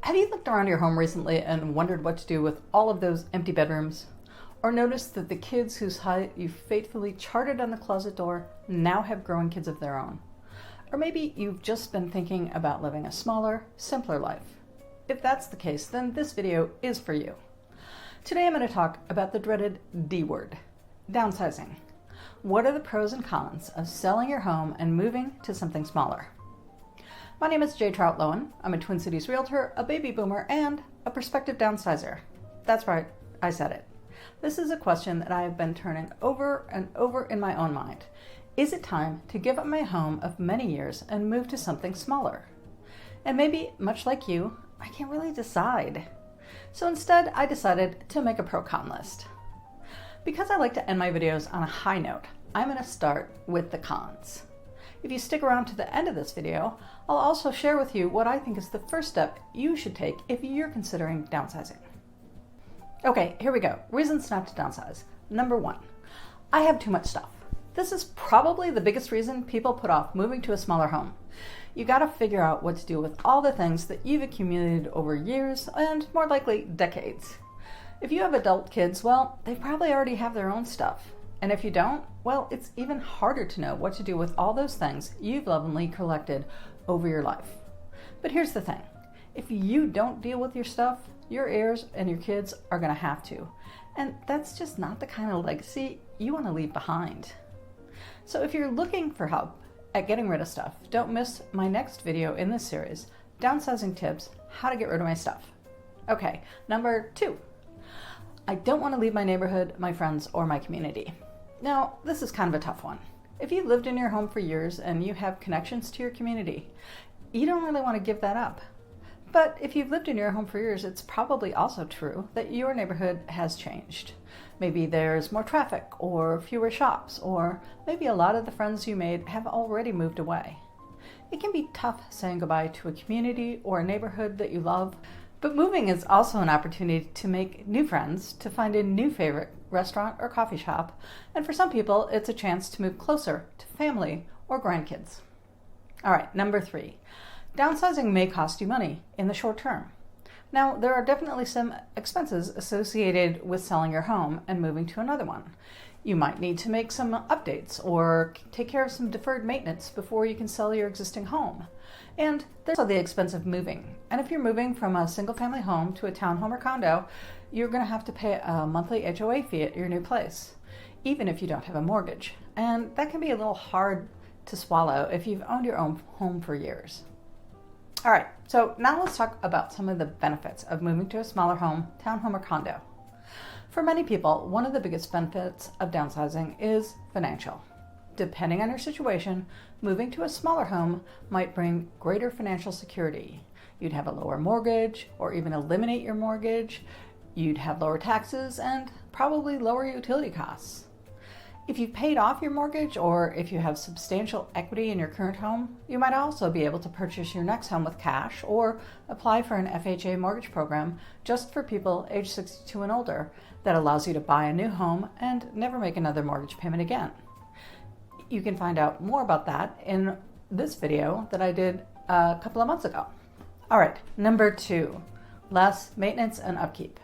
Have you looked around your home recently and wondered what to do with all of those empty bedrooms? Or noticed that the kids whose height you faithfully charted on the closet door now have growing kids of their own? Or maybe you've just been thinking about living a smaller, simpler life. If that's the case, then this video is for you. Today I'm going to talk about the dreaded D word, downsizing. What are the pros and cons of selling your home and moving to something smaller? My name is Jay Trout-Lowen. I'm a Twin Cities realtor, a baby boomer, and a prospective downsizer. That's right, I said it. This is a question that I have been turning over and over in my own mind. Is it time to give up my home of many years and move to something smaller? And maybe, much like you, I can't really decide. So instead, I decided to make a pro-con list. Because I like to end my videos on a high note, I'm going to start with the cons. If you stick around to the end of this video, I'll also share with you what I think is the first step you should take if you're considering downsizing. Okay, here we go. Reasons not to downsize. Number 1, I have too much stuff. This is probably the biggest reason people put off moving to a smaller home. You gotta figure out what to do with all the things that you've accumulated over years and more likely decades. If you have adult kids, well, they probably already have their own stuff. And if you don't, well, it's even harder to know what to do with all those things you've lovingly collected over your life. But here's the thing. If you don't deal with your stuff, your heirs and your kids are going to have to. And that's just not the kind of legacy you want to leave behind. So if you're looking for help at getting rid of stuff, don't miss my next video in this series, Downsizing Tips, How to Get Rid of My Stuff. Okay, number 2. I don't want to leave my neighborhood, my friends, or my community. Now, this is kind of a tough one. If you've lived in your home for years and you have connections to your community, you don't really want to give that up. But if you've lived in your home for years, it's probably also true that your neighborhood has changed. Maybe there's more traffic or fewer shops, or maybe a lot of the friends you made have already moved away. It can be tough saying goodbye to a community or a neighborhood that you love, but moving is also an opportunity to make new friends, to find a new favorite restaurant or coffee shop, and for some people, it's a chance to move closer to family or grandkids. All right, number 3. Downsizing may cost you money in the short term. Now, there are definitely some expenses associated with selling your home and moving to another one. You might need to make some updates or take care of some deferred maintenance before you can sell your existing home. And there's also the expense of moving. And if you're moving from a single-family home to a townhome or condo, you're going to have to pay a monthly HOA fee at your new place, even if you don't have a mortgage. And that can be a little hard to swallow if you've owned your own home for years. All right, so now let's talk about some of the benefits of moving to a smaller home, townhome, or condo. For many people, one of the biggest benefits of downsizing is financial. Depending on your situation, moving to a smaller home might bring greater financial security. You'd have a lower mortgage or even eliminate your mortgage. You'd have lower taxes and probably lower utility costs. If you've paid off your mortgage or if you have substantial equity in your current home, you might also be able to purchase your next home with cash or apply for an FHA mortgage program just for people age 62 and older that allows you to buy a new home and never make another mortgage payment again. You can find out more about that in this video that I did a couple of months ago. All right, number 2, less maintenance and upkeep.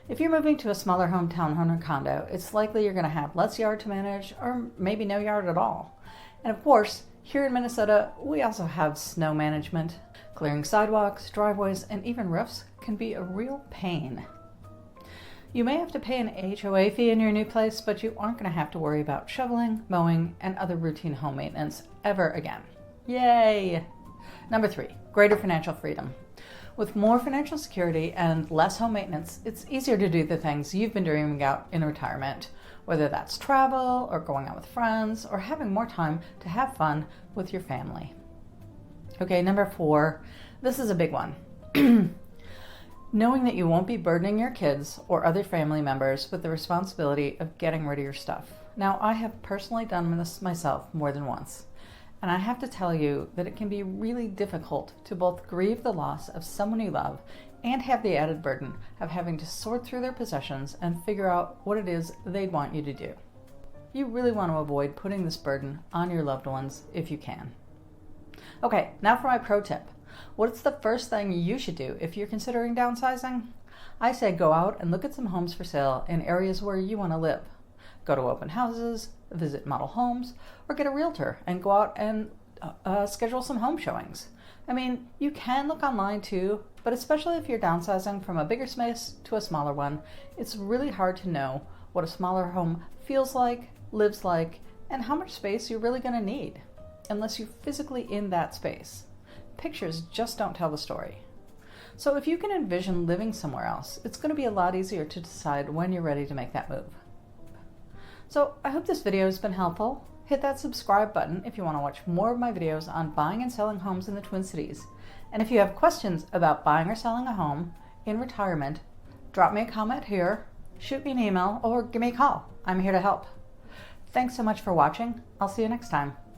If you're moving to a smaller home, townhome, or condo, it's likely you're going to have less yard to manage or maybe no yard at all. And of course, here in Minnesota, we also have snow management. Clearing sidewalks, driveways, and even roofs can be a real pain. You may have to pay an HOA fee in your new place, but you aren't going to have to worry about shoveling, mowing, and other routine home maintenance ever again. Yay! Number 3, greater financial freedom. With more financial security and less home maintenance, it's easier to do the things you've been dreaming about in retirement, whether that's travel or going out with friends or having more time to have fun with your family. Okay, number 4, this is a big one. Knowing that you won't be burdening your kids or other family members with the responsibility of getting rid of your stuff. Now, I have personally done this myself more than once. And I have to tell you that it can be really difficult to both grieve the loss of someone you love and have the added burden of having to sort through their possessions and figure out what it is they'd want you to do. You really want to avoid putting this burden on your loved ones if you can. Okay, now for my pro tip. What's the first thing you should do if you're considering downsizing? I say go out and look at some homes for sale in areas where you want to live. Go to open houses, visit model homes, or get a realtor and go out and schedule some home showings. I mean, you can look online too, but especially if you're downsizing from a bigger space to a smaller one, it's really hard to know what a smaller home feels like, lives like, and how much space you're really going to need, unless you're physically in that space. Pictures just don't tell the story. So if you can envision living somewhere else, it's going to be a lot easier to decide when you're ready to make that move. So I hope this video has been helpful. Hit that subscribe button if you want to watch more of my videos on buying and selling homes in the Twin Cities. And if you have questions about buying or selling a home in retirement, drop me a comment here, shoot me an email, or give me a call. I'm here to help. Thanks so much for watching. I'll see you next time.